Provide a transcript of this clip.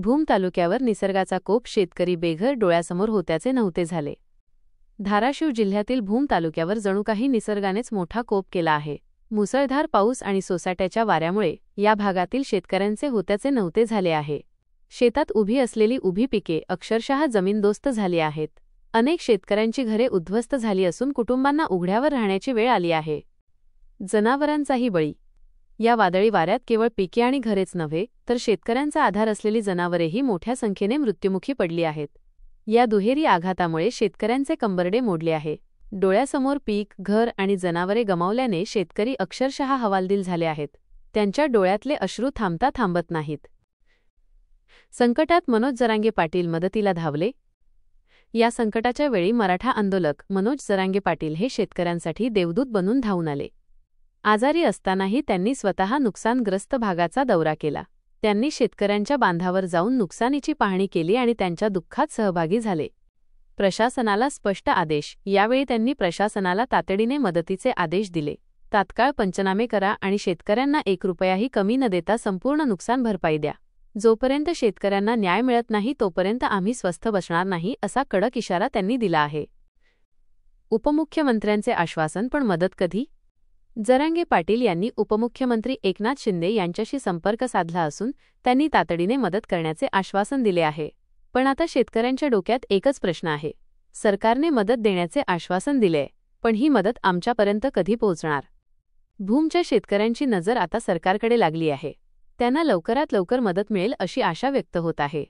भूम तालुक्यावर निसर्गाचा कोप, शेतकरी बेघर, डोळ्यासमोर होत्याचे नव्हते झाले। धाराशिव जिल्ह्यातील भूम तालुक्यावर जणू काही निसर्गानेच मोठा कोप केला आहे। मुसळधार पाऊस आणि सोसाट्याच्या वाऱ्यामुळे या भागातील शेतकऱ्यांचे होत्याचे नव्हते झाले आहे। शेतात उभी असलेली उभी पिके अक्षरशः जमीनदोस्त झाली आहेत। अनेक शेतकऱ्यांची घरे उद्ध्वस्त झाली असून कुटुंबांना उघड्यावर राहण्याची वेळ आली आहे। जनावरांचाही बळी। या वादळी वाऱ्यात केवळ पिके आणि घरेच नव्हे तर शेतकऱ्यांचा आधार असलेली जनावरेही मोठ्या संख्येने मृत्युमुखी पडली आहेत। या दुहेरी आघातामुळे शेतकऱ्यांचे कंबरडे मोडले आहे। डोळ्यासमोर पीक, घर आणि जनावरे गमावल्याने शेतकरी अक्षरशः हवालदिल झाले आहेत। त्यांच्या डोळ्यातले अश्रू थांबत नाहीत। संकटात मनोज जरांगे पाटील मदतीला धावले। या संकटाच्या वेळी मराठा आंदोलक मनोज जरांगे पाटील हे शेतकऱ्यांसाठी देवदूत बनून धावून आले। आजारी असतानाही त्यांनी स्वतः नुकसानग्रस्त भागाचा दौरा केला। त्यांनी शेतकऱ्यांच्या बांधावर जाऊन नुकसानीची पाहणी केली आणि त्यांच्या दुःखात सहभागी झाले। प्रशासनाला स्पष्ट आदेश। यावेळी त्यांनी प्रशासनाला तातडीने मदतीचे आदेश दिले। तात्काळ पंचनामे करा आणि शेतकऱ्यांना 1 रुपयाही कमी न देता संपूर्ण नुकसान भरपाई द्या। जोपर्यंत शेतकऱ्यांना न्याय मिळत नाही तोपर्यंत आम्ही स्वस्थ बसणार नाही, असा कडक इशारा त्यांनी दिला आहे। उपमुख्यमंत्र्यांचे आश्वासन, पण मदत कधी? जरांगे पाटील यांनी उपमुख्यमंत्री एकनाथ शिंदे यांच्याशी संपर्क साधला असून त्यांनी तातडीने मदत करण्याचे आश्वासन दिले आहे। पण आता शेतकऱ्यांच्या डोक्यात एकच प्रश्न आहे। सरकारने मदत देण्याचे आश्वासन दिले, पण ही मदत आमच्यापर्यंत कधी पोहोचणार? भूमच्या शेतकऱ्यांची नजर आता सरकारकडे लागली आहे। त्यांना लवकरात लवकर मदत मिळेल अशी आशा व्यक्त होत आहे।